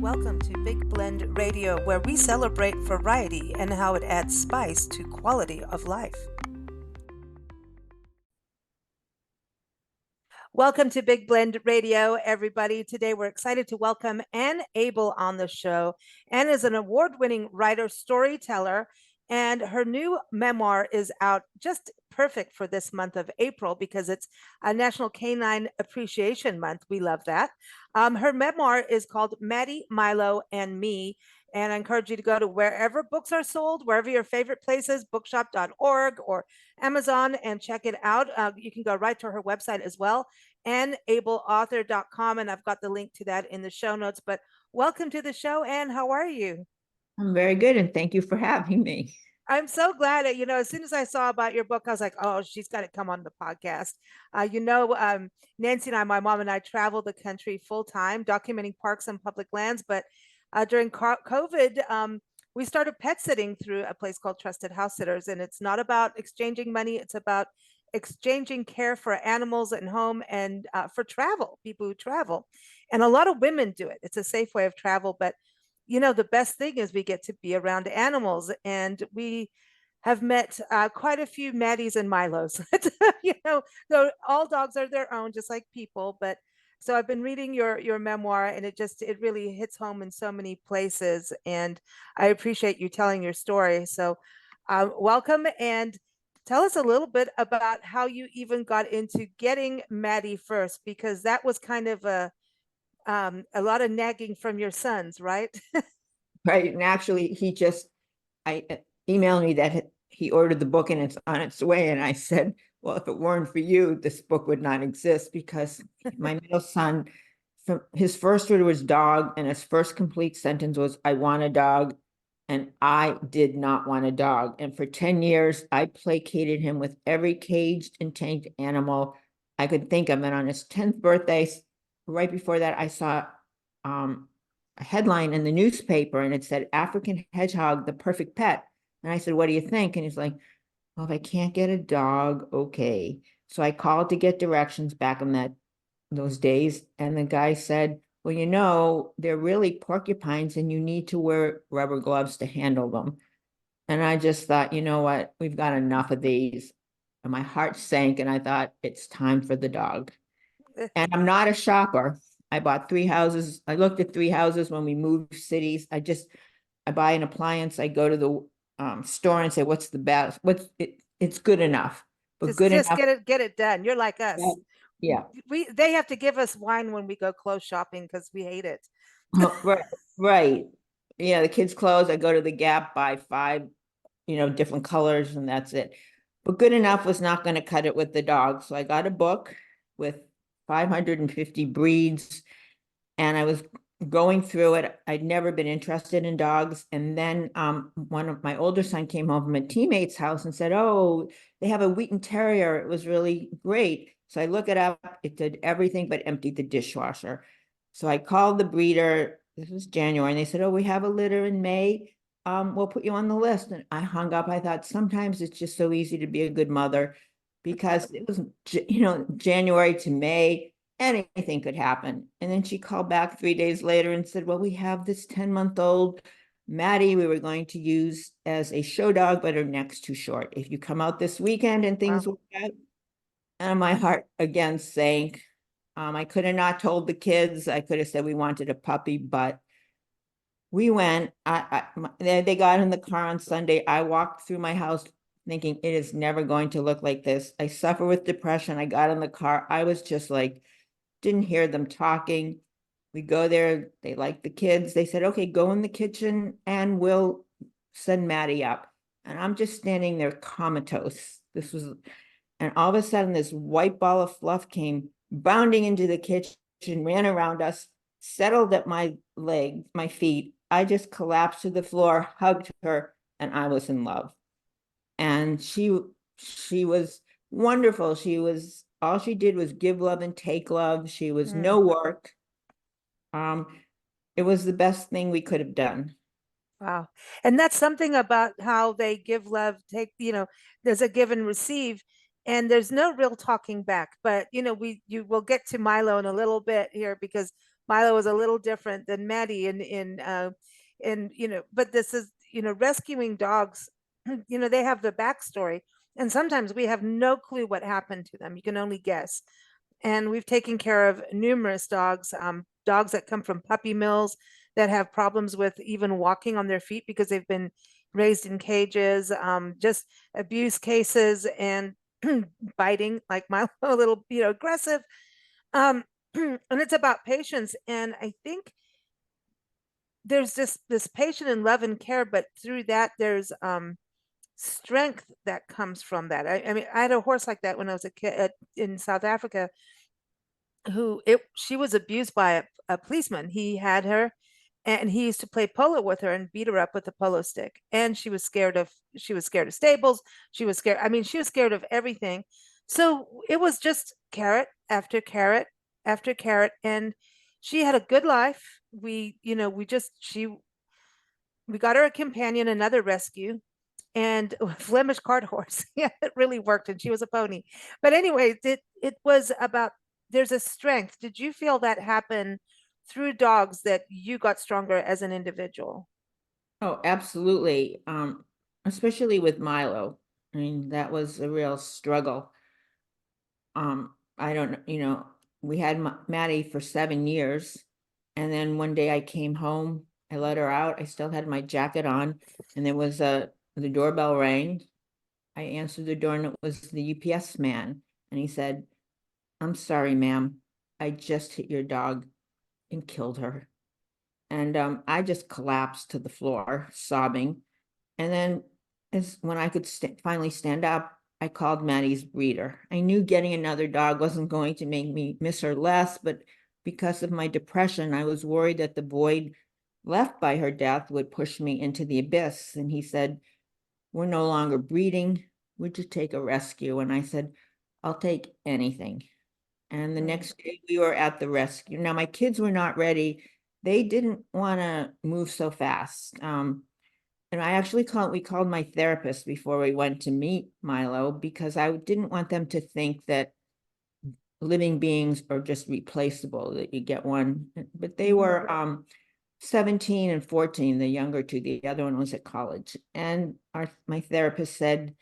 Welcome to Big Blend Radio, where we celebrate variety and how it adds spice to quality of life. Welcome to Big Blend Radio, everybody. Today we're excited to welcome Abel on the show. Anne is an award-winning writer, storyteller, and her new memoir is out just perfect for this month of April because it's a National Canine Appreciation Month. We love that. Her memoir is called Mattie, Milo, and Me. And I encourage you to go to wherever books are sold, wherever your favorite places, bookshop.org or Amazon, and check it out. You can go right to her website as well, AnnAbelAuthor.com. And I've got the link to that in the show notes. But welcome to the show, Anne. How are you? I'm very good, and thank you for having me. I'm so glad that, as soon as I saw about your book, I was like, oh, she's got to come on the podcast. Nancy and I, my mom and I travel the country full time, documenting parks and public lands. But during COVID, we started pet sitting through a place called Trusted House Sitters. And it's not about exchanging money. It's about exchanging care for animals at home and for travel, people who travel. And a lot of women do it. It's a safe way of travel. But the best thing is we get to be around animals, and we have met quite a few Matties and Milos. So all dogs are their own, just like people. But so I've been reading your memoir, and it really hits home in so many places. And I appreciate you telling your story. So welcome, and tell us a little bit about how you even got into getting Mattie first, because that was kind of a lot of nagging from your sons, right? Right. And actually, I emailed me that he ordered the book and it's on its way. And I said, well, if it weren't for you, this book would not exist, because my middle son, from his first word was dog, and his first complete sentence was, I want a dog. And I did not want a dog. And for 10 years, I placated him with every caged and tamed animal I could think of. And on his 10th birthday, right before that, I saw a headline in the newspaper, and it said, African hedgehog, the perfect pet. And I said, what do you think? And he's like, well, if I can't get a dog, okay. So I called to get directions back in those days. And the guy said, well, they're really porcupines and you need to wear rubber gloves to handle them. And I just thought, you know what? We've got enough of these. And my heart sank, and I thought, it's time for the dog. And I'm not a shopper. I bought 3 houses. I looked at 3 houses when we moved cities. I buy an appliance. I go to the store and say, what's the best? It's good enough, but just good just enough. get it done. You're like us. Yeah. They have to give us wine when we go clothes shopping because we hate it. Right. Right. Yeah. The kids' clothes, I go to the Gap, buy 5, different colors, and that's it. But good enough was not going to cut it with the dog. So I got a book with 550 breeds, and I was going through it. I'd never been interested in dogs. And then one of my older son came home from a teammate's house and said, oh, they have a Wheaten Terrier. It was really great. So I look it up. It did everything but empty the dishwasher. So I called the breeder. This was January. And they said, oh, we have a litter in May. We'll put you on the list. And I hung up. I thought, sometimes it's just so easy to be a good mother, because it was, January to May, anything could happen. And then she called back 3 days later and said, well, we have this 10-month-old Mattie we were going to use as a show dog, but her neck's too short. If you come out this weekend and things work out. And my heart again sank. I could have not told the kids. I could have said we wanted a puppy, but we went. They got in the car on Sunday. I walked through my house thinking it is never going to look like this. I suffer with depression. I got in the car. I was just like, didn't hear them talking. We go there. They like the kids. They said, okay, go in the kitchen and we'll send Mattie up. And I'm just standing there comatose. And all of a sudden this white ball of fluff came bounding into the kitchen, ran around us, settled at my feet. I just collapsed to the floor, hugged her, and I was in love. And she was wonderful. All she did was give love and take love. She was no work. It was the best thing we could have done. Wow. And that's something about how they give love, there's a give and receive, and there's no real talking back. But you will get to Milo in a little bit here, because Milo was a little different than Mattie but this is, rescuing dogs, they have the backstory. And sometimes we have no clue what happened to them. You can only guess. And we've taken care of numerous dogs, dogs that come from puppy mills that have problems with even walking on their feet because they've been raised in cages, just abuse cases and biting, like Milo, a little, aggressive. And it's about patience. And I think there's just this patient and love and care, but through that, there's strength that comes from that. I mean, I had a horse like that when I was a kid in South Africa she was abused by a policeman. He had her and he used to play polo with her and beat her up with a polo stick. And she was scared of stables. She was scared. I mean, she was scared of everything. So it was just carrot after carrot after carrot. And she had a good life. We got her a companion, another rescue, and a Flemish cart horse. Yeah, it really worked, and she was a pony. But anyway, it was about there's a strength. Did you feel that happen through dogs that you got stronger as an individual? Oh, absolutely. Especially with Milo. I mean, that was a real struggle. I don't, we had Mattie for 7 years. And then one day I came home, I let her out. I still had my jacket on, and the doorbell rang. I answered the door, and it was the UPS man. And he said, "I'm sorry, ma'am. I just hit your dog and killed her." And I just collapsed to the floor, sobbing. And then, as when I could finally stand up, I called Mattie's breeder. I knew getting another dog wasn't going to make me miss her less, but because of my depression, I was worried that the void left by her death would push me into the abyss. And he said, "We're no longer breeding. Would you take a rescue?" And I said, "I'll take anything." And the Mm. next day we were at the rescue. Now, my kids were not ready. They didn't want to move so fast. And we called my therapist before we went to meet Milo, because I didn't want them to think that living beings are just replaceable, that you get one. But they were 17 and 14, the younger two. The other one was at college. And my therapist said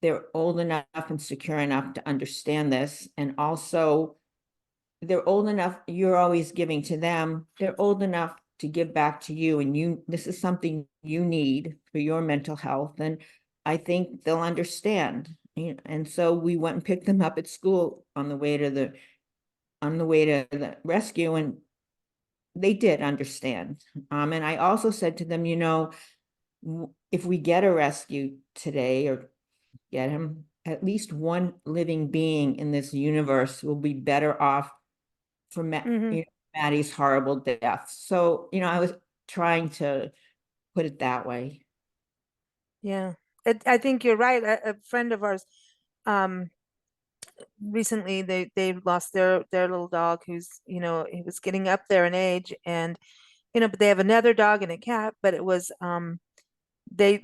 they're old enough and secure enough to understand this. And also, they're old enough, you're always giving to them. They're old enough to give back to you, and this is something you need for your mental health. And I think they'll understand. And so we went and picked them up at school on the way to the rescue, and they did understand. And I also said to them, if we get a rescue today, or get him, at least one living being in this universe will be better off for Mhm. Mattie's horrible death. So, I was trying to put it that way. Yeah. I think you're right. A friend of ours, um, recently they lost their little dog who's, he was getting up there in age, and but they have another dog and a cat, but it was they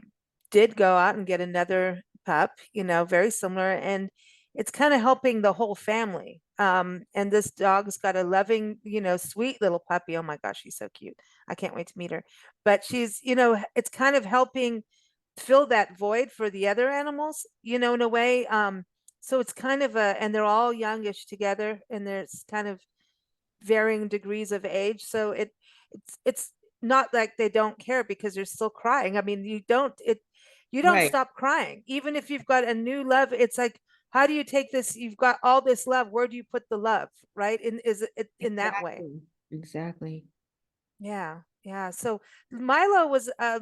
did go out and get another pup, very similar, and it's kind of helping the whole family. And this dog's got a loving, sweet little puppy. Oh my gosh, she's so cute. I can't wait to meet her. But she's, it's kind of helping fill that void for the other animals, in a way. So it's kind of and they're all youngish together, and there's kind of varying degrees of age. So it's not like they don't care because they're still crying. I mean, you don't Right. stop crying. Even if you've got a new love, it's like, how do you take this? You've got all this love. Where do you put the love? Right? Is it in that way? Exactly. Exactly. Yeah. Yeah. So Milo was a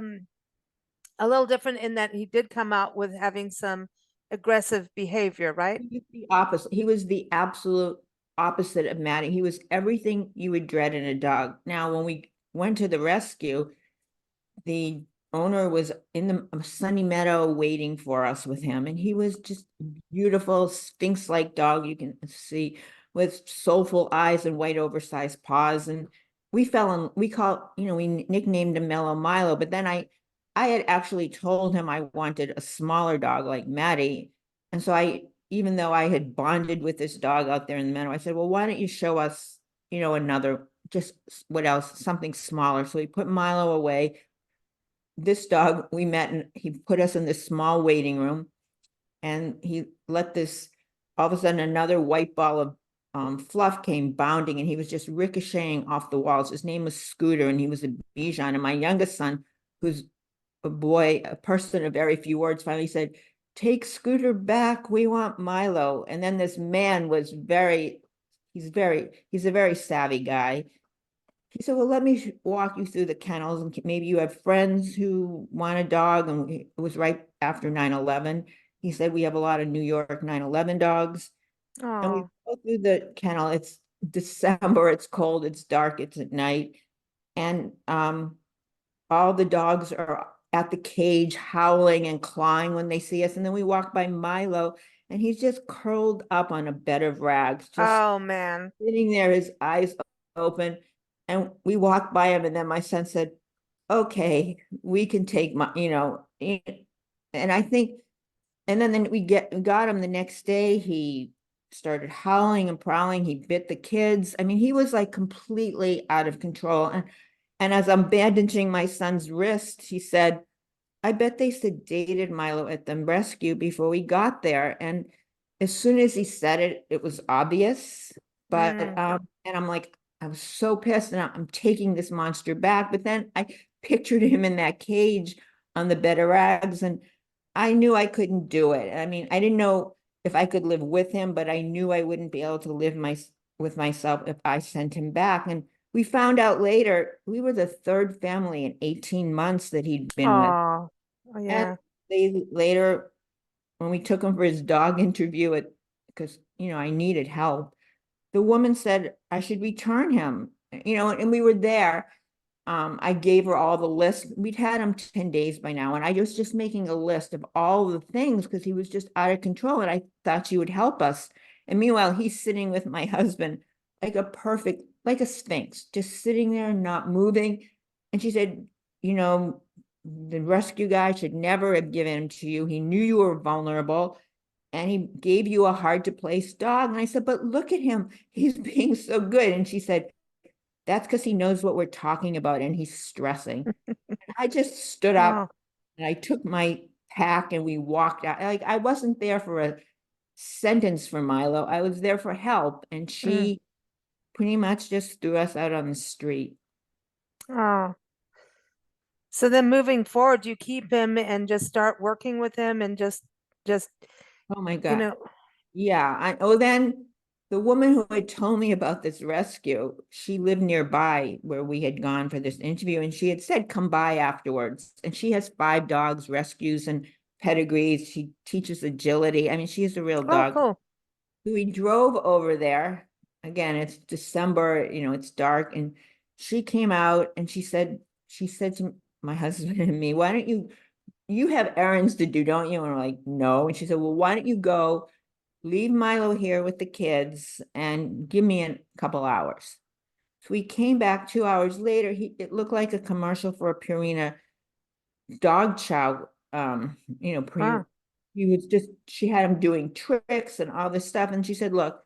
little different in that he did come out with having some aggressive behavior, right? He was the opposite. He was the absolute opposite of Maddie. He was everything you would dread in a dog. Now, when we went to the rescue, the owner was in the sunny meadow waiting for us with him, and he was just beautiful sphinx-like dog, you can see, with soulful eyes and white oversized paws. And we nicknamed him Mellow Milo. But then I had actually told him I wanted a smaller dog like Mattie. And so even though I had bonded with this dog out there in the meadow, I said, "Well, why don't you show us, another just what else? Something smaller. So we put Milo away. This dog we met and he put us in this small waiting room and he let this, all of a sudden another white ball of fluff came bounding and he was just ricocheting off the walls. His name was Scooter and he was a Bichon. And my youngest son, who's a boy, a person of very few words, finally said, take Scooter back. We want Milo. And then this man was he's a very savvy guy. He said, well, let me walk you through the kennels and maybe you have friends who want a dog. And it was right after 9/11. He said, we have a lot of New York 9/11 dogs. And we Oh, go through the kennel. It's December, it's cold, it's dark, it's at night. And all the dogs are at the cage howling and clawing when they see us. And then we walk by Milo and he's just curled up on a bed of rags, just oh man. sitting there, his eyes open. And we walked by him and then my son said, okay, we can take my, and I think, and then we got him the next day. He started howling and prowling. He bit the kids. I mean, he was like completely out of control. And as I'm bandaging my son's wrist, he said, I bet they sedated Milo at the rescue before we got there. And as soon as he said it, it was obvious. But Mm. and I'm like, I was so pissed, and I'm taking this monster back. But then I pictured him in that cage on the bed of rags, and I knew I couldn't do it. I mean, I didn't know if I could live with him, but I knew I wouldn't be able to live with myself if I sent him back. And we found out later we were the third family in 18 months that he'd been with. Oh, oh And yeah. they later, when we took him for his dog interview because I needed help, the woman said I should return him, and we were there. I gave her all the list. We'd had him 10 days by now, and I was just making a list of all the things because he was just out of control, and I thought she would help us. And meanwhile, he's sitting with my husband like a sphinx, just sitting there, not moving. And she said, you know, the rescue guy should never have given him to you. He knew you were vulnerable and he gave you a hard to place dog. And I said, but look at him. He's being so good. And she said, that's because he knows what we're talking about and he's stressing. I just stood Oh, up and I took my pack and we walked out. Like I wasn't there for a sentence for Milo. I was there for help. And mm. she pretty much just threw us out on the street. Oh. So then moving forward, you keep him and just start working with him and just, Oh my you God. know, Yeah. Then the woman who had told me about this rescue, she lived nearby where we had gone for this interview, and she had said, come by afterwards. And she has 5 dogs, rescues, and pedigrees. She teaches agility. I mean, she's a real oh, dog. cool. We drove over there. Again, it's December, it's dark. And she came out and she said to my husband and me, why don't you have errands to do, don't you? And we're like, no. And she said, well, why don't you go leave Milo here with the kids and give me a couple hours. So we came back 2 hours later. It looked like a commercial for a Purina dog chow. Wow. She had him doing tricks and all this stuff. And she said, look,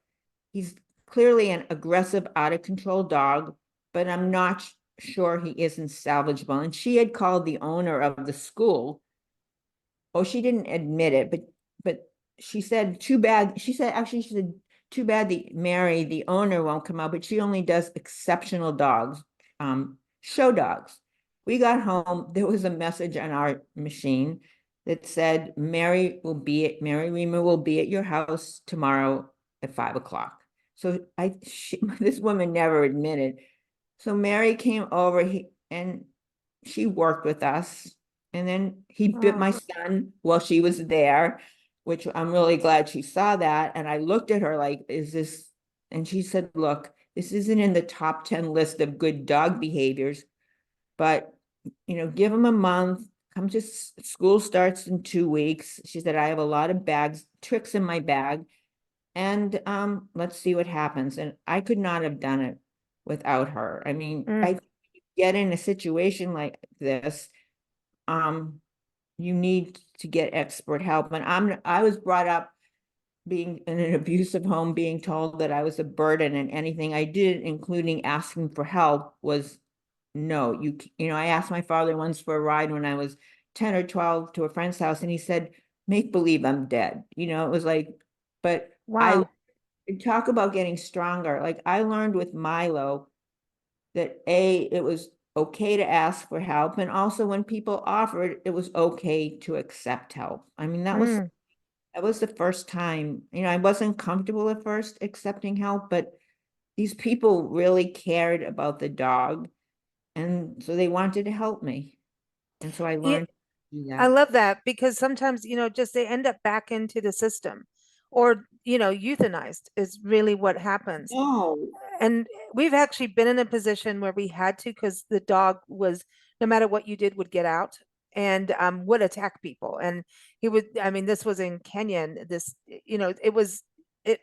he's clearly an aggressive, out of control dog, but I'm not sure he isn't salvageable. And she had called the owner of the school. Oh, she didn't admit it, but she said, too bad. She said, too bad the Mary, the owner, won't come out, but she only does exceptional dogs, show dogs. We got home, there was a message on our machine that said, Mary Reamer will be at your house tomorrow at 5 o'clock. So this woman never admitted. So Mary came over, and she worked with us. And then he bit Oh, my son while she was there, which I'm really glad she saw that. And I looked at her like, is this? And she said, look, this isn't in the top 10 list of good dog behaviors, but give him a month. School starts in 2 weeks. She said, I have a lot of tricks in my bag. And let's see what happens. And I could not have done it without her. I mean, mm. I get in a situation like this, you need to get expert help. And I was brought up being in an abusive home, being told that I was a burden, and anything I did, including asking for help, was no. I asked my father once for a ride when I was 10 or 12 to a friend's house, and he said, make believe I'm dead. It was like, but I Wow. talk about getting stronger. Like I learned with Milo that it was okay to ask for help. And also when people offered, it was okay to accept help. I mean, Mm. that was the first time, I wasn't comfortable at first accepting help, but these people really cared about the dog. And so they wanted to help me. And so I Yeah, learned to do I that. love that because sometimes, just they end up back into the system or, euthanized is really what happens. No. And we've actually been in a position where we had to because the dog was, no matter what you did, would get out and would attack people. And he would, I mean, this was in Kenya, and this, it,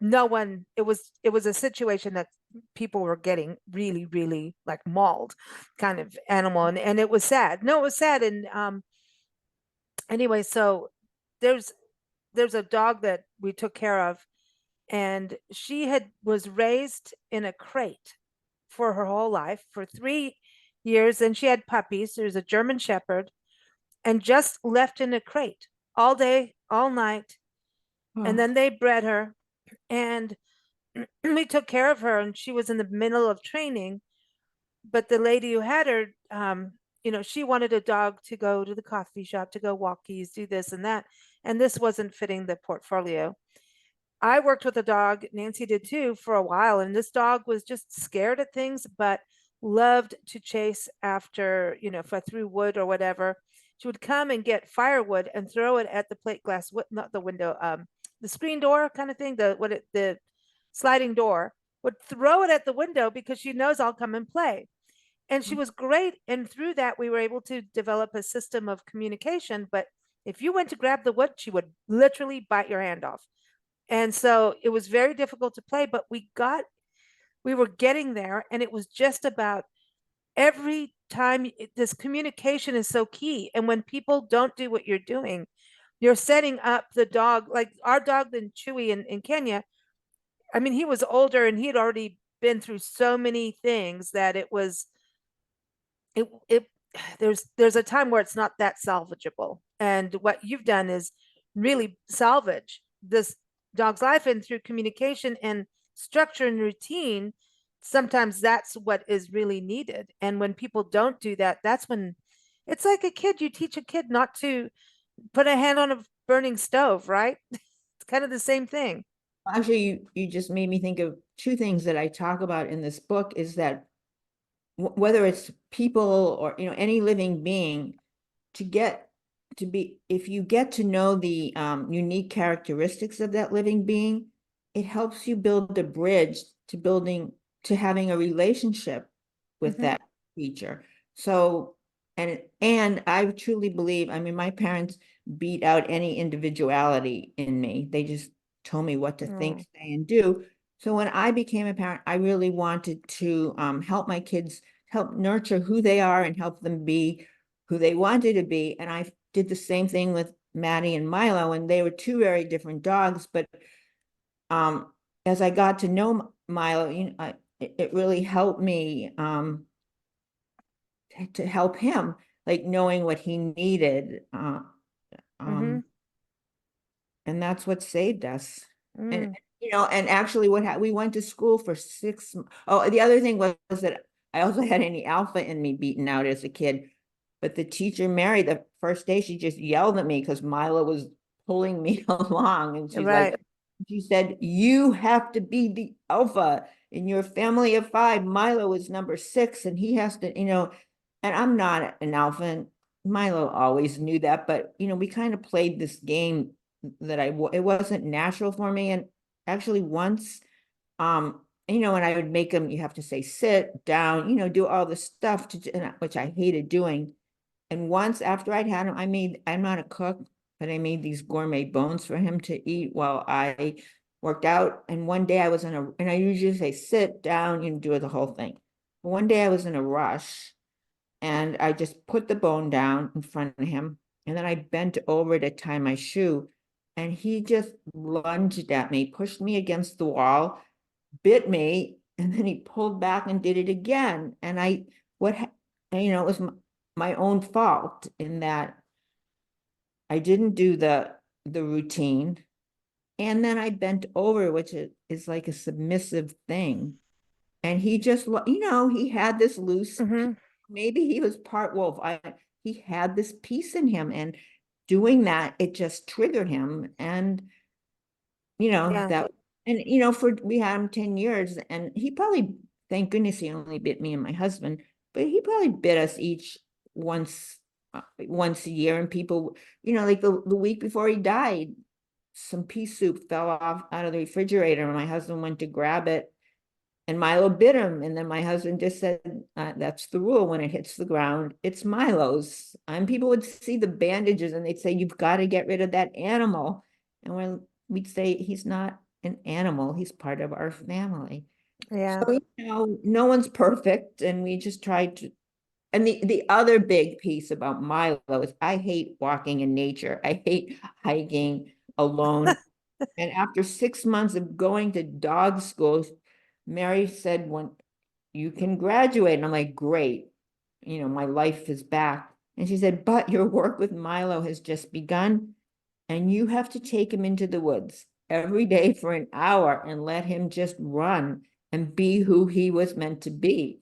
no one, it was a situation that people were getting really, really like mauled kind of animal. And it was sad. No, it was sad. And anyway, so there's, there's a dog that we took care of, and she was raised in a crate for her whole life for 3 years, and she had puppies. There's a German Shepherd, and just left in a crate all day, all night. And Oh, then they bred her, and we took care of her, and she was in the middle of training. But the lady who had her, she wanted a dog to go to the coffee shop, to go walkies, do this and that. And this wasn't fitting the portfolio. I worked with a dog, Nancy did too, for a while, and this dog was just scared at things, but loved to chase after, if I threw wood or whatever. She would come and get firewood and throw it at the plate glass, not the window, the screen door kind of thing, the sliding door, would throw it at the window because she knows I'll come and play. And she was great. And through that, we were able to develop a system of communication. But if you went to grab the wood, she would literally bite your hand off. And so it was very difficult to play, but we were getting there. And it was just about every time this communication is so key. And when people don't do what you're doing, you're setting up the dog, like our dog, then Chewy in Kenya. I mean, he was older and he had already been through so many things that it there's a time where it's not that salvageable. And what you've done is really salvage this dog's life, and through communication and structure and routine, sometimes that's what is really needed. And when people don't do that, that's when it's like a kid. You teach a kid not to put a hand on a burning stove, right? It's kind of the same thing. actually, you just made me think of two things that I talk about in this book is that whether it's people or any living being, to get to be if you get to know the unique characteristics of that living being, it helps you build a bridge to having a relationship with Mm-hmm. that creature. So and I truly believe, I mean, my parents beat out any individuality in me. They just told me what to think, Oh. say, and do. So when I became a parent, I really wanted to help my kids, help nurture who they are and help them be who they wanted to be. And I did the same thing with Mattie and Milo, and they were two very different dogs. But um, as I got to know Milo, it really helped me to help him, like knowing what he needed. Mm-hmm. Um, and that's what saved us. And Mm. and actually, we went to school for 6. Oh, the other thing was that I also had any alpha in me beaten out as a kid. But the teacher, Mary, the first day, she just yelled at me because Milo was pulling me along, and Right. she said, "You have to be the alpha in your family of 5. Milo is number 6, and he has to, And I'm not an alpha. And Milo always knew that, but we kind of played this game that it wasn't natural for me. And actually once, and I would make him, you have to say sit down, do all the stuff which I hated doing. And once after I'd had him, I'm not a cook, but I made these gourmet bones for him to eat while I worked out. And one day and I usually say sit down and do the whole thing. One day I was in a rush, and I just put the bone down in front of him. And then I bent over to tie my shoe. and he just lunged at me, pushed me against the wall, bit me, and then he pulled back and did it again. And it was my own fault in that I didn't do the routine. And then I bent over, which is like a submissive thing. And he just, he had this loose, Hmm. maybe he was part wolf. He had this piece in him, and doing that, it just triggered him. And Yeah. that, and we had him 10 years, and he probably, thank goodness he only bit me and my husband, but he probably bit us each once a year. And people, like the week before he died, some pea soup fell off out of the refrigerator, and my husband went to grab it, and Milo bit him. And then my husband just said, that's the rule. When it hits the ground, it's Milo's. And people would see the bandages and they'd say, you've got to get rid of that animal. And we'd say, he's not an animal. He's part of our family. Yeah. So, no one's perfect. And we just tried to. And the other big piece about Milo is I hate walking in nature. I hate hiking alone. And after 6 months of going to dog school, Mary said, when you can graduate. And I'm like, great, my life is back. And she said, but your work with Milo has just begun, and you have to take him into the woods every day for an hour and let him just run and be who he was meant to be.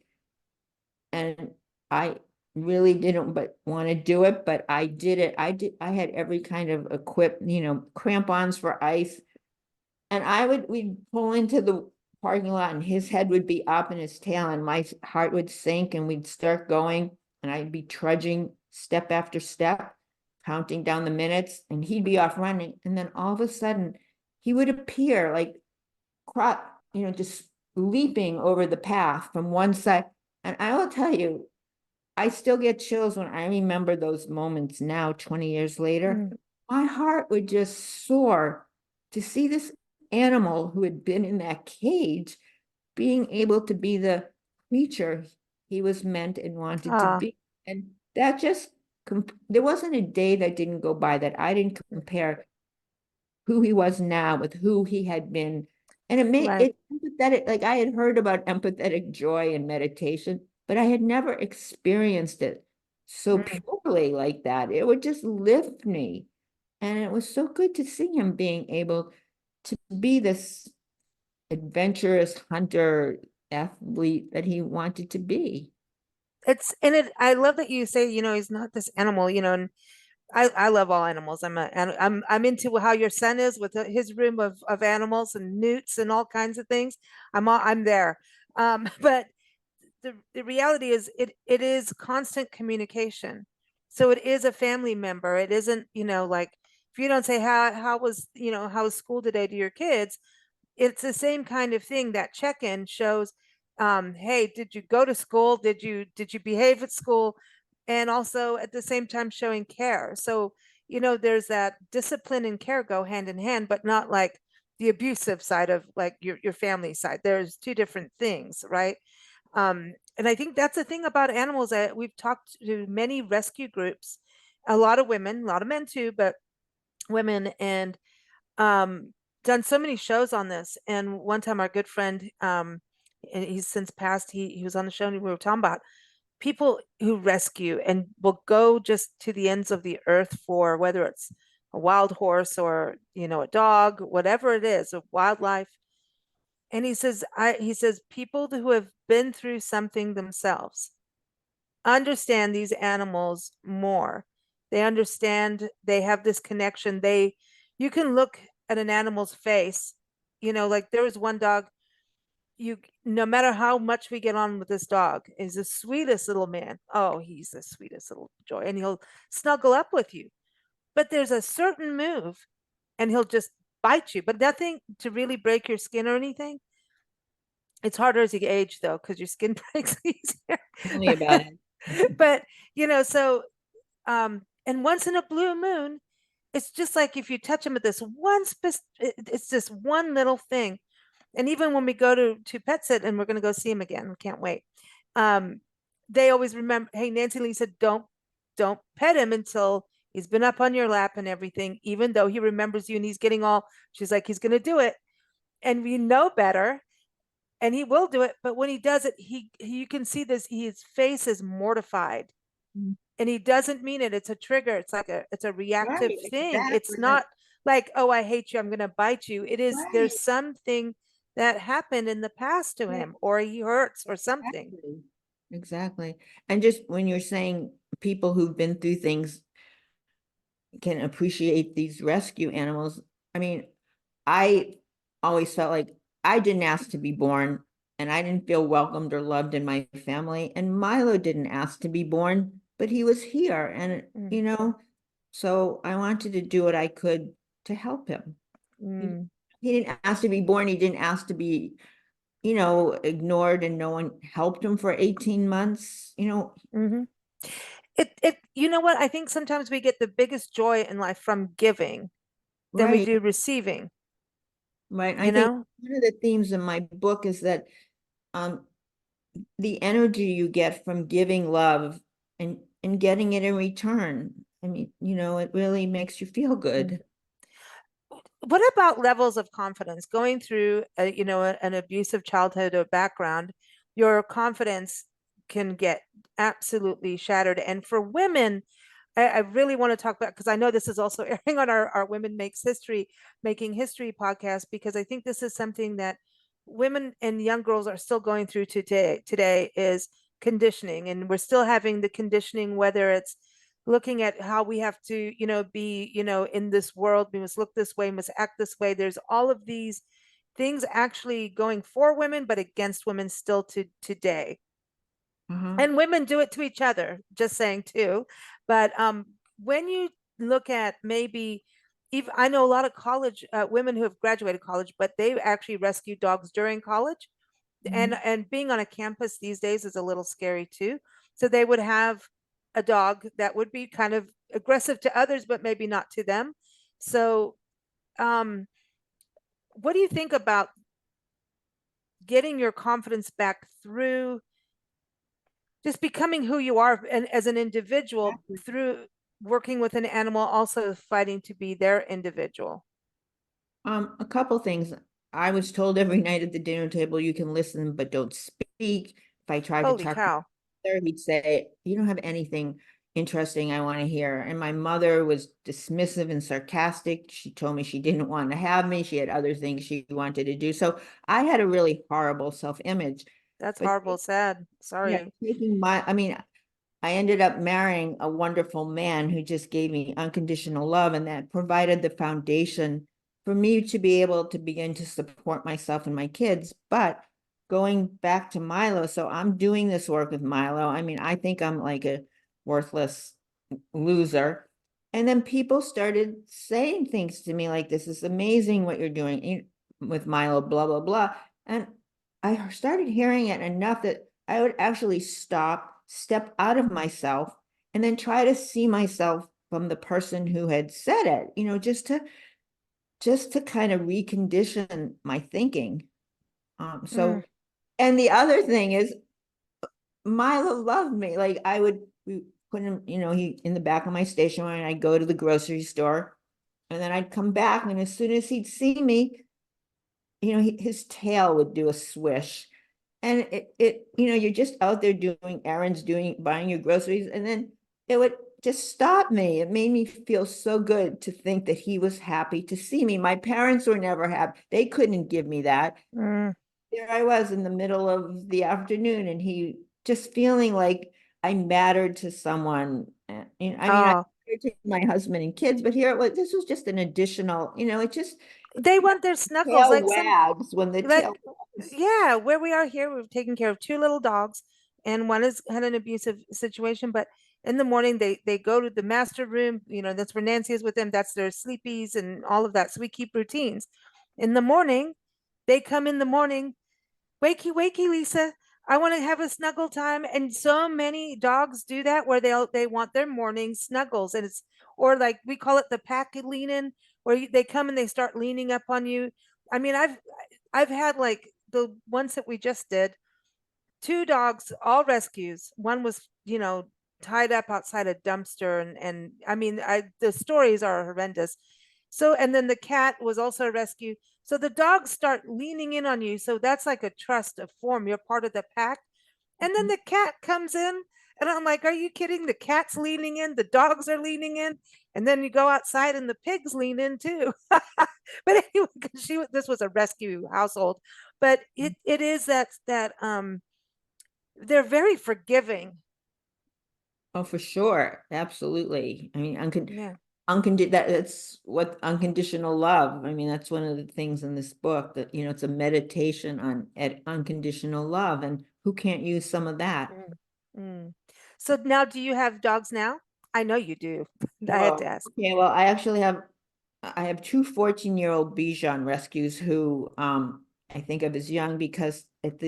And I really didn't but want to do it, but I did it. I had every kind of crampons for ice. And we'd pull into the parking lot, and his head would be up and his tail, and my heart would sink, and we'd start going, and I'd be trudging step after step, counting down the minutes, and he'd be off running. And then all of a sudden he would appear like, just leaping over the path from one side. And I will tell you, I still get chills when I remember those moments now, 20 years later. Mm. My heart would just soar to see this animal who had been in that cage being able to be the creature he was meant and wanted to Ah. be. And that just, there wasn't a day that didn't go by that I didn't compare who he was now with who he had been. And it made Right. it empathetic. Like, I had heard about empathetic joy and meditation, but I had never experienced it so Mm. purely like that. It would just lift me. And it was so good to see him being able to be this adventurous hunter athlete that he wanted to be. I love that you say, he's not this animal, and I love all animals. I'm into how your son is with his room of animals and newts and all kinds of things. I'm there. But the reality is it is constant communication. So it is a family member. It isn't, like if you don't say how was school today to your kids, it's the same kind of thing. That check-in shows, hey, did you go to school? Did you behave at school? And also at the same time showing care. So, there's that discipline and care go hand in hand, but not like the abusive side of like your family side. There's two different things, right? And I think that's the thing about animals that we've talked to many rescue groups, a lot of women, a lot of men too, but women, and um, done so many shows on this. And one time, our good friend, and he's since passed, he was on the show, and we were talking about people who rescue and will go just to the ends of the earth for whether it's a wild horse or a dog, whatever it is, a wildlife. And he says people who have been through something themselves understand these animals more. They understand, they have this connection. You can look at an animal's face, like there was one dog, no matter how much we get on with this dog, is the sweetest little man. Oh, he's the sweetest little joy. And he'll snuggle up with you. But there's a certain move and he'll just bite you, but nothing to really break your skin or anything. It's harder as you age though, because your skin breaks easier. Tell me about but, it. but so and once in a blue moon, it's just like if you touch them with this it's just one little thing. And even when we go to pet sit, and we're going to go see him again, we can't wait. um they always remember, hey, Nancy Lee said don't pet him until He's been up on your lap and everything, even though he remembers you and he's getting all, she's like, he's going to do it. And we know better and he will do it. But when he does it, you can see this, his face is mortified Mm. and he doesn't mean it. It's a trigger. It's like it's a reactive Right, thing. It's exactly. not like, oh, I hate you, I'm gonna bite you. It is, Right, there's something that happened in the past to right, him, or he hurts or something. exactly. Exactly. And just when you're saying people who've been through things can appreciate these rescue animals, I mean, I always felt like I didn't ask to be born and I didn't feel welcomed or loved in my family. And Milo didn't ask to be born, but he was here. And, Mm, so I wanted to do what I could to help him. He, mm, he didn't ask to be born. He didn't ask to be, ignored, and no one helped him for 18 months, mhm. It, you know what? I think sometimes we get the biggest joy in life from giving than we right, do receiving, right. I you think know? one of the themes in my book is that um, the energy you get from giving love and getting it in return. I mean, it really makes you feel Mm. good. What about levels of confidence going through an abusive childhood or background? Your confidence can get absolutely shattered. And for women, I really want to talk about, because I know this is also airing on our Women Makes History, Making History podcast, because I think this is something that women and young girls are still going through today is conditioning. And we're still having the conditioning, whether it's looking at how we have to, be, in this world, we must look this way, must act this way. There's all of these things actually going for women, but against women still to today. Uh-huh. And women do it to each other, just saying too. But when you look at maybe, even I know a lot of college women who have graduated college, but they actually rescue dogs during college. Mhm. And being on a campus these days is a little scary too. So they would have a dog that would be kind of aggressive to others, but maybe not to them. So um, what do you think about getting your confidence back through just becoming who you are and as an individual through working with an animal, also fighting to be their individual? A couple things. I was told every night at the dinner table, you can listen, but don't speak. If I tried to Holy talk to cow. my mother, he'd say, you don't have anything interesting I want to hear. And my mother was dismissive and sarcastic. She told me she didn't want to have me. She had other things she wanted to do. So I had a really horrible self-image. That's But horrible, sad. yeah, Sorry. I mean, I ended up marrying a wonderful man who just gave me unconditional love, and that provided the foundation for me to be able to begin to support myself and my kids. But going back to Milo, so I'm doing this work with Milo. I mean, I think I'm like a worthless loser. And then people started saying things to me like, this is amazing what you're doing with Milo, blah, blah, blah. And I started hearing it enough that I would actually step out of myself, and then try to see myself from the person who had said it, just to kind of recondition my thinking. Mm, And the other thing is Milo loved me. Like we put him, he in the back of my station wagon, and I'd go to the grocery store, and then I'd come back, and as soon as he'd see me, his tail would do a swish. And you're just out there doing errands, buying your groceries, and then it would just stop me. It made me feel so good to think that he was happy to see me. My parents were never happy. They couldn't give me that. mm. There I was in the middle of the afternoon, and he just feeling like I mattered to someone. I mean, I Oh, mattered to my husband and kids, but here it was, this was just an additional, it just, they want their snuggles tail like some, wags when the like, tail wags. yeah, where we are here, we've taken care of two little dogs, and one has had an abusive situation. But in the morning, they go to the master room. That's where Nancy is with them. That's their sleepies and all of that. So we keep routines. In the morning, they come in the morning. Wakey, wakey, Lisa. I want to have a snuggle time. And so many dogs do that where they want their morning snuggles. And it's, or like we call it the pack lean-in, where they come and they start leaning up on you. I mean, I've had like the ones that we just did, two dogs, all rescues. One was, tied up outside a dumpster, and I mean, the stories are horrendous. So, and then the cat was also a rescue. So the dogs start leaning in on you. So that's like a trust, a form. You're part of the pack. And then the cat comes in, and I'm like, are you kidding? The cat's leaning in, the dogs are leaning in, and then you go outside and the pigs lean in too. But anyway, this was a rescue household, but it is that they're very forgiving. Oh, for sure. Absolutely. I mean, Yeah. that's what unconditional love. I mean, that's one of the things in this book that, it's a meditation on unconditional love, and who can't use some of that? Mm, mm. So now, do you have dogs now? I know you do. I had to Oh, ask. okay. Well, I have two 14-year-old Bichon rescues who I think of as young because and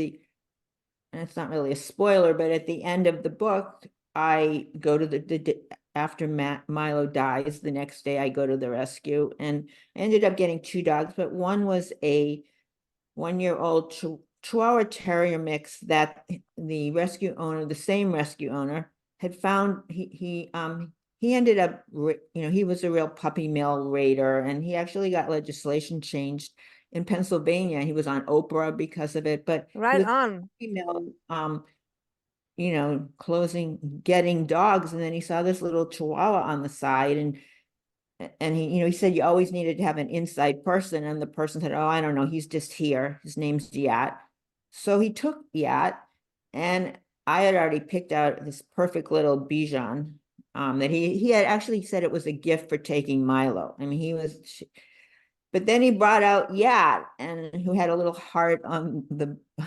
it's not really a spoiler, but at the end of the book, I go to after Milo dies, the next day I go to the rescue, and I ended up getting two dogs, but one was a 1-year-old Chihuahua Terrier mix that the same rescue owner, had found. He ended up, he was a real puppy mill raider, and he actually got legislation changed in Pennsylvania. He was on Oprah because of it, but he Right was on. puppy mill, getting dogs, and then he saw this little Chihuahua on the side, and he said you always needed to have an inside person, and the person said, oh, I don't know, he's just here, his name's Yat. So he took Yat, and I had already picked out this perfect little Bichon, that he had actually said it was a gift for taking Milo. I mean, but then he brought out Yat, and who had a little heart on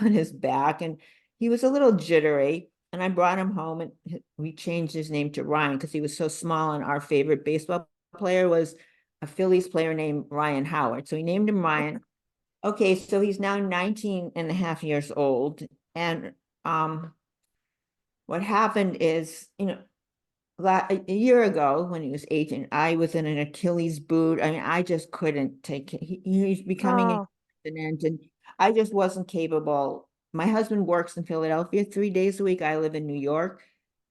his back, and he was a little jittery. And I brought him home, and we changed his name to Ryan because he was so small, and our favorite baseball player was a Phillies player named Ryan Howard. So he named him Ryan. Okay, so he's now 19 and a half years old. And what happened is, a year ago when he was 18, I was in an Achilles boot. I mean, I just couldn't take it. He's becoming Oh, incontinent, and I just wasn't capable. My husband works in Philadelphia 3 days a week. I live in New York.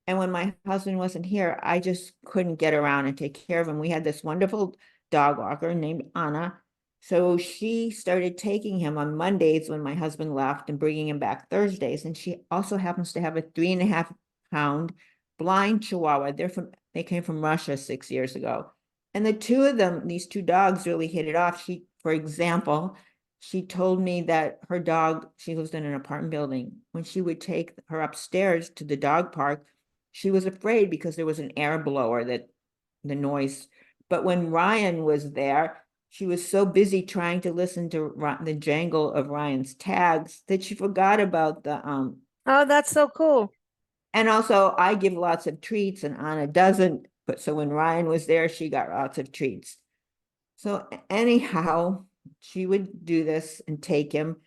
And when my husband wasn't here, I just couldn't get around and take care of him. We had this wonderful dog walker named Anna. So she started taking him on Mondays when my husband left and bringing him back Thursdays. And she also happens to have a 3.5 pound blind Chihuahua. They came from Russia 6 years ago. And the two of them, these two dogs, really hit it off. For example, she told me that her dog, she lives in an apartment building, when she would take her upstairs to the dog park, she was afraid because there was an air blower, that the noise. But when Ryan was there, she was so busy trying to listen to the jangle of Ryan's tags that she forgot about oh, that's so cool. and also I give lots of treats and Anna doesn't. But so when Ryan was there, she got lots of treats. So anyhow, she would do this and take him.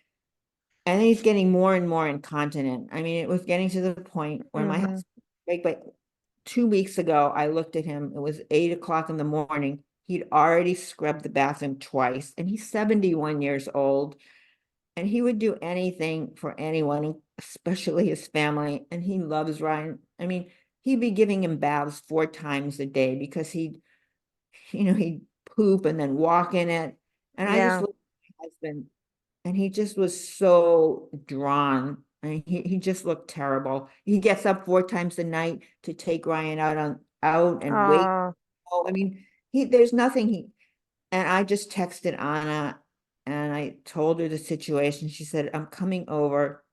And he's getting more and more incontinent. I mean, it was getting to the point where my Hmm. husband, like 2 weeks ago, I looked at him. It was 8 o'clock in the morning. He'd already scrubbed the bathroom twice, and he's 71 years old. And he would do anything for anyone, especially his family. And he loves Ryan. I mean, he'd be giving him baths 4 times a day because he'd poop and then walk in it. And I just Yeah. looked at my husband, and he just was so drawn. I mean, he just looked terrible. He gets up 4 times a night to take Ryan out and wait. Oh, Oh, I mean, there's nothing and I just texted Anna, and I told her the situation. She said, I'm coming over.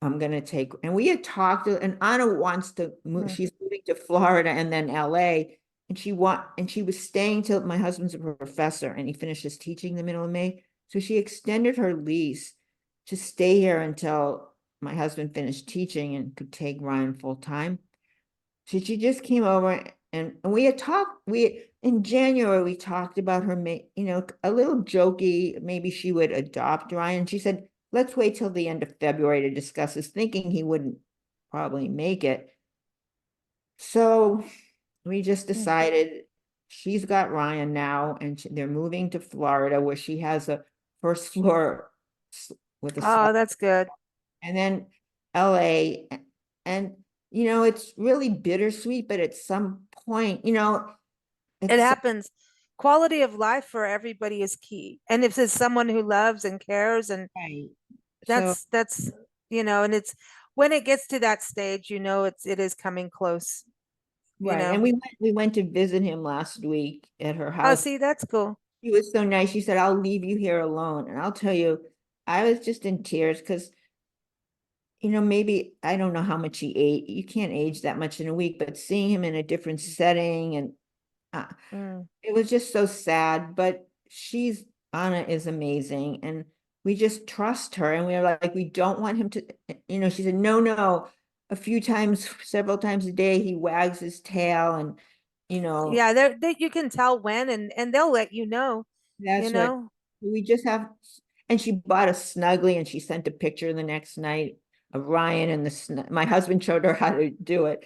I'm gonna take, and we had talked, and Anna wants to move. mm, She's moving to Florida and then LA, and she was staying till my husband's a professor and he finishes teaching the middle of May. So she extended her lease to stay here until my husband finished teaching and could take Ryan full time. So she just came over, and we had talked, in January, we talked about her, a little jokey, maybe she would adopt Ryan. She said, let's wait till the end of February to discuss this, thinking he wouldn't probably make it. So we just mm. decided she's got Ryan now, and they're moving to Florida, where she has a first floor with a Oh, slab, that's good. and then LA. And it's really bittersweet, but at some point, It it's happens. Quality of life for everybody is key. And if it's someone who loves and cares, and right. So, that's and it's when it gets to that stage, it is coming close, you right. And know. we went to visit him last week at her Oh, house. see, that's cool. She was so nice. She said, I'll leave you here alone. And I'll tell you, I was just in tears because, maybe I don't know how much he ate. You can't age that much in a week, but seeing him in a different setting and uh, Mm. it was just so sad. But Anna is amazing. And we just trust her. And we were like, we don't want him to, she said, no, no. A few times, several times a day, he wags his tail and, you know, Yeah, you can tell when, and they'll let you know, you that's what know. we just have. And she bought a snuggly and she sent a picture the next night of Ryan and my husband showed her how to do it.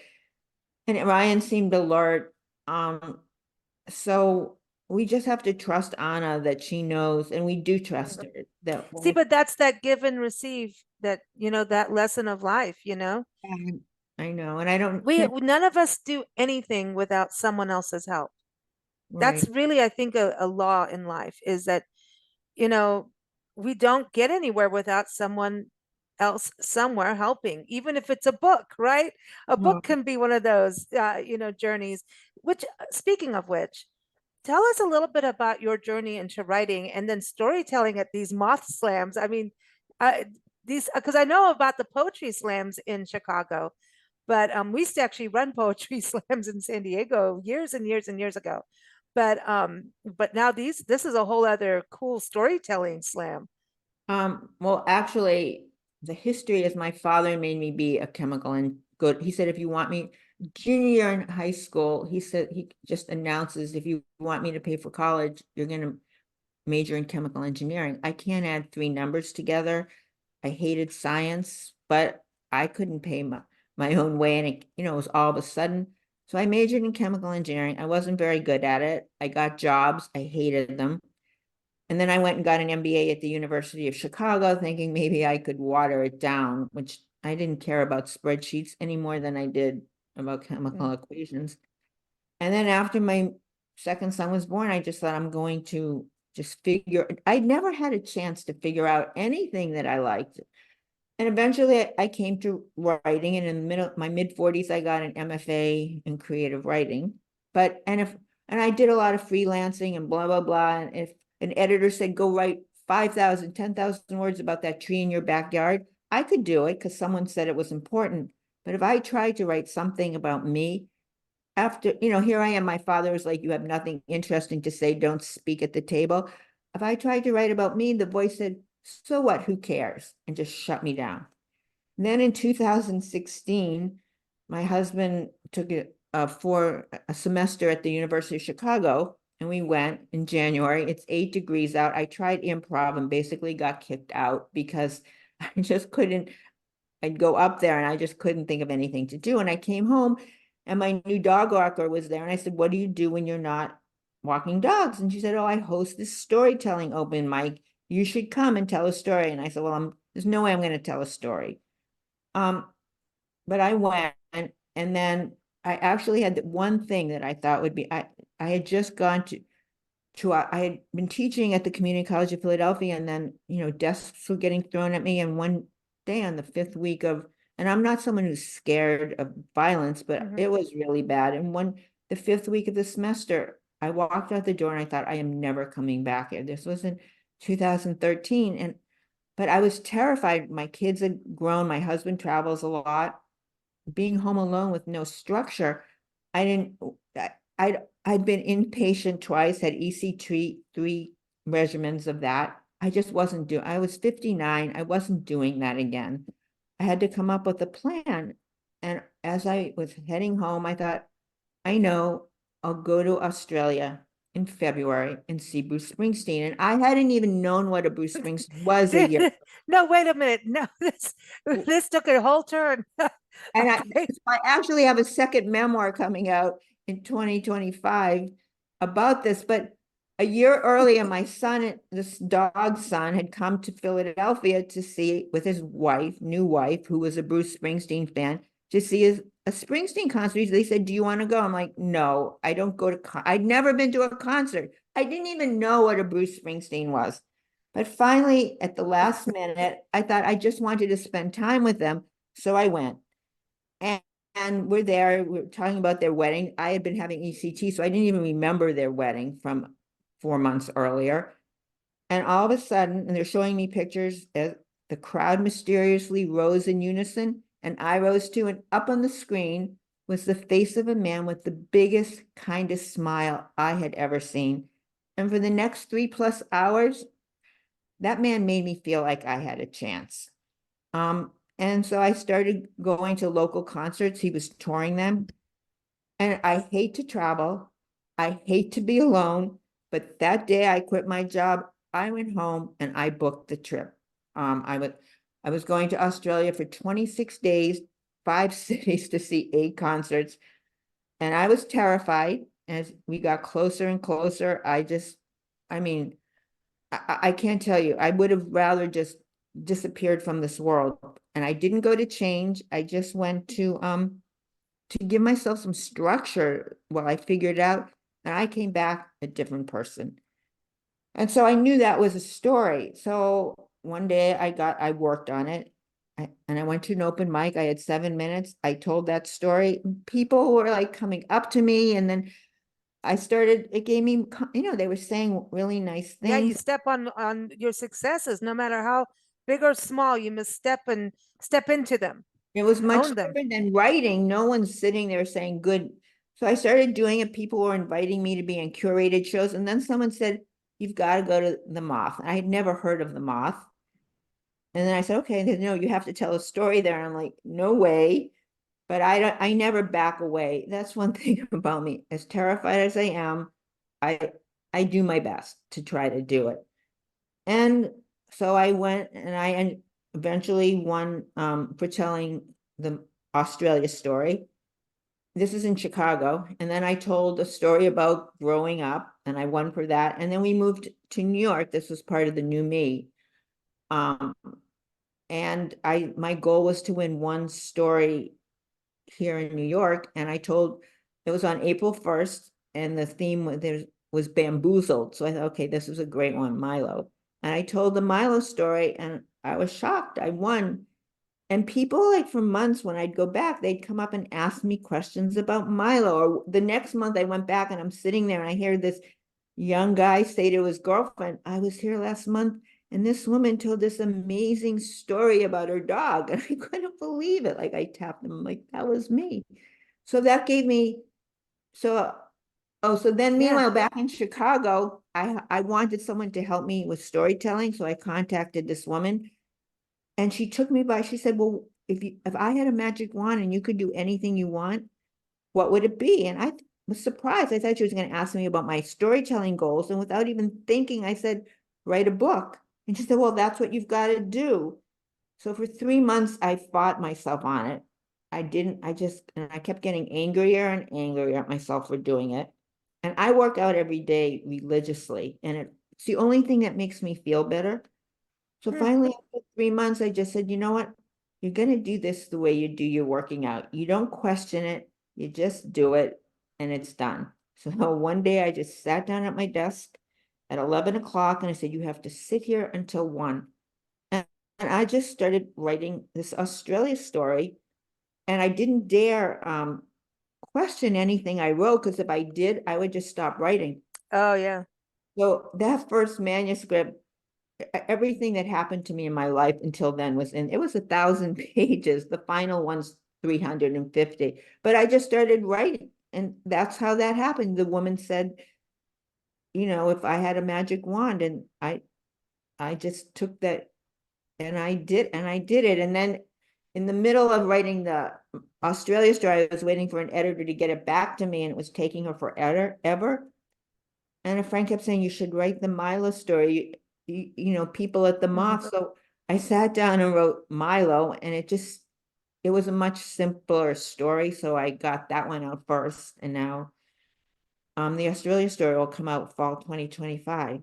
And Ryan seemed alert. So we just have to trust Anna that she knows, and we do trust her that when See, but that's that give and receive, that that lesson of life, I know, and I don't we can't none of us do anything without someone else's help. right. That's really, I think, a law in life, is that you know we don't get anywhere without someone else somewhere helping, even if it's a book, right? A No. book can be one of those journeys. Which, speaking of which, tell us a little bit about your journey into writing and then storytelling at these moth slams. I mean, these, because I know about the poetry slams in Chicago, but we used to actually run poetry slams in San Diego years and years and years ago. But now this is a whole other cool storytelling slam. Well, actually, the history is my father made me be a chemical and good. He said, if you want me, junior year in high school, he said, he just announces, if you want me to pay for college, you're going to major in chemical engineering. I can't add three numbers together. I hated science, but I couldn't pay my own way. And it was all of a sudden. So I majored in chemical engineering. I wasn't very good at it. I got jobs. I hated them. And then I went and got an MBA at the University of Chicago, thinking maybe I could water it down, which I didn't care about spreadsheets any more than I did about chemical Mm. equations. And then after my second son was born, I just thought I'm going to just I never had a chance to figure out anything that I liked. And eventually I came to writing, and in the middle, my mid-40s, I got an MFA in creative writing. And I did a lot of freelancing and blah, blah, blah. And if an editor said, go write 5,000, 10,000 words about that tree in your backyard, I could do it because someone said it was important. But if I tried to write something about me, after, here I am, my father was like, you have nothing interesting to say, don't speak at the table. If I tried to write about me, the voice said, so what, who cares? And just shut me down. And then in 2016, my husband took it for a semester at the University of Chicago, and we went in January. It's 8 degrees out. I tried improv and basically got kicked out because I just couldn't. I'd go up there and I just couldn't think of anything to do. And I came home and my new dog walker was there. And I said, what do you do when you're not walking dogs? And she said, oh, I host this storytelling open mic. You should come and tell a story. And I said, well, there's no way I'm going to tell a story. Um, but I went, and then I actually had one thing that I thought would be, I had just gone I had been teaching at the Community College of Philadelphia, and then, desks were getting thrown at me. And one day on the fifth week and I'm not someone who's scared of violence, but Mhm. it was really bad. And the fifth week of the semester, I walked out the door and I thought, I am never coming back here. This was in 2013. But I was terrified. My kids had grown. My husband travels a lot. Being home alone with no structure, I didn't, I'd been inpatient twice, had EC three regimens of that. I just wasn't doing, I was 59. I wasn't doing that again. I had to come up with a plan. And as I was heading home, I thought, I know I'll go to Australia in February and see Bruce Springsteen. And I hadn't even known what a Bruce Springsteen was a year. No, wait a minute. No, this took a whole turn. And Okay. I actually have a second memoir coming out in 2025 about this. But a year earlier, my son, this dog's son, had come to Philadelphia to see with his wife, new wife, who was a Bruce Springsteen fan, to see a Springsteen concert. They said, do you want to go? I'm like, no, I don't go to, I'd never been to a concert. I didn't even know what a Bruce Springsteen was. But finally, at the last minute, I thought I just wanted to spend time with them. So I went. And, and we're there, we're talking about their wedding. I had been having ECT, so I didn't even remember their wedding from 4 months earlier. And all of a sudden, and they're showing me pictures, the crowd mysteriously rose in unison, and I rose too. And up on the screen was the face of a man with the biggest, kindest smile I had ever seen. And for the next 3+ hours, that man made me feel like I had a chance. And so I started going to local concerts. He was touring them. And I hate to travel. I hate to be alone. But that day I quit my job. I went home and I booked the trip. I was going to Australia for 26 days, 5 cities to see 8 concerts. And I was terrified as we got closer and closer. I mean, I can't tell you. I would have rather just disappeared from this world. And I didn't go to change. I just went to give myself some structure while I figured it out. And I came back a different person. And so I knew that was a story. So one day I worked on it. And I went to an open mic. I had 7 minutes. I told that story. People were like coming up to me, and then it gave me, they were saying really nice Yeah, you things. step on your successes, no matter how big or small, you must step into them, It was much own them. different than writing. No one's sitting there saying good. So I started doing it. People were inviting me to be in curated shows. And then someone said, you've got to go to the Moth. I had never heard of the Moth. And then I said, okay, they no, you have to tell a story there. And I'm like, no way. But I never back away. That's one thing about me. As terrified as I am, I I do my best to try to do it. And so I went and I eventually won for telling the Australia story. This is in Chicago. And then I told a story about growing up and I won for that. And then we moved to New York. This was part of the new me. Um, and my goal was to win one story here in New York. And I told, it was on April 1st and the theme was bamboozled. So I thought, okay, this was a great one, Milo. And I told the Milo story and I was shocked. I won. And people, like, for months when I'd go back, they'd come up and ask me questions about Milo. Or the next month I went back and I'm sitting there and I hear this young guy say to his girlfriend, I was here last month and this woman told this amazing story about her dog. And I couldn't believe it. Like, I tapped them, like, that was me. So that gave me, so so then Yeah. meanwhile, back in Chicago, I wanted someone to help me with storytelling. So I contacted this woman and she took me by, she said, well, if I had a magic wand and you could do anything you want, what would it be? And I was surprised. I thought she was going to ask me about my storytelling goals. And without even thinking, I said, write a book. And she said, well, that's what you've got to do. So for 3 months, I fought myself on it. And I kept getting angrier and angrier at myself for doing it. And I work out every day religiously. And it's the only thing that makes me feel better. So Hmm. finally, after 3 months, I just said, you know what? You're going to do this the way you do your working out. You don't question it. You just do it and it's done. So one day I just sat down at my desk at 11 o'clock and I said, you have to sit here until 1. And I just started writing this Australia story. And I didn't dare question anything I wrote because if I did, I would just stop writing. Oh, yeah. So that first manuscript, everything that happened to me in my life until then it was 1,000 pages. The final one's 350, but I just started writing. And that's how that happened. The woman said, if I had a magic wand, and I just took that and I did it. And then in the middle of writing the Australia story, I was waiting for an editor to get it back to me and it was taking her forever, ever. And a friend kept saying, you should write the Milo story, people at the Moth. So I sat down and wrote Milo, and it was a much simpler story. So I got that one out first. And now the Australia story will come out fall 2025.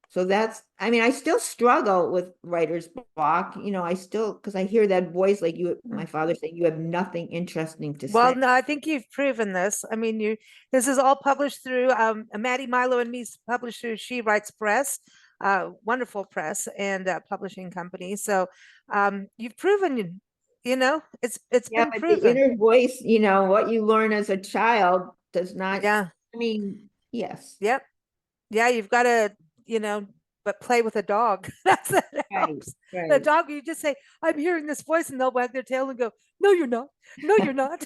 So that's, I mean, I still struggle with writer's block, because I hear that voice like my father saying, you have nothing interesting to Well, say. no, I think you've proven this. I mean, this is all published through Mattie, Milo, and me's published through She Writes Press, wonderful press and publishing company. So you've proven, it's Yeah, been but the proven. inner voice, what you learn as a child does not, Yeah. I mean, yes, Yep. Yeah, you've got to, you know, but play with a dog. That right, helps. The right. dog, you just say, I'm hearing this voice, and they'll wag their tail and go, No, you're not. No, you're not.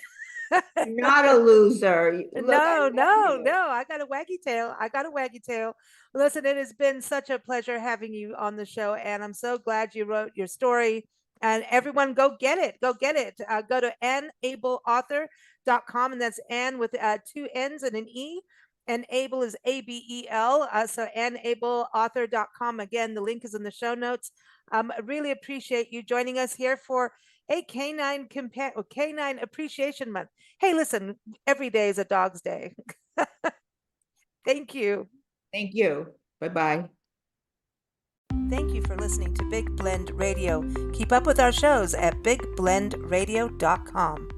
You're not a loser. Look, I No, love no, you. no. I got a waggy tail. I got a waggy tail. Listen, it has been such a pleasure having you on the show, and I'm so glad you wrote your story. And everyone, go get it. Go get it. Go to annabelauthor.com, and that's Ann with two N's and an E. And Abel is Abel. So annabelauthor.com. Again, the link is in the show notes. I really appreciate you joining us here for a canine appreciation month. Hey, listen, every day is a dog's day. Thank you. Thank you. Bye-bye. Thank you for listening to Big Blend Radio. Keep up with our shows at bigblendradio.com.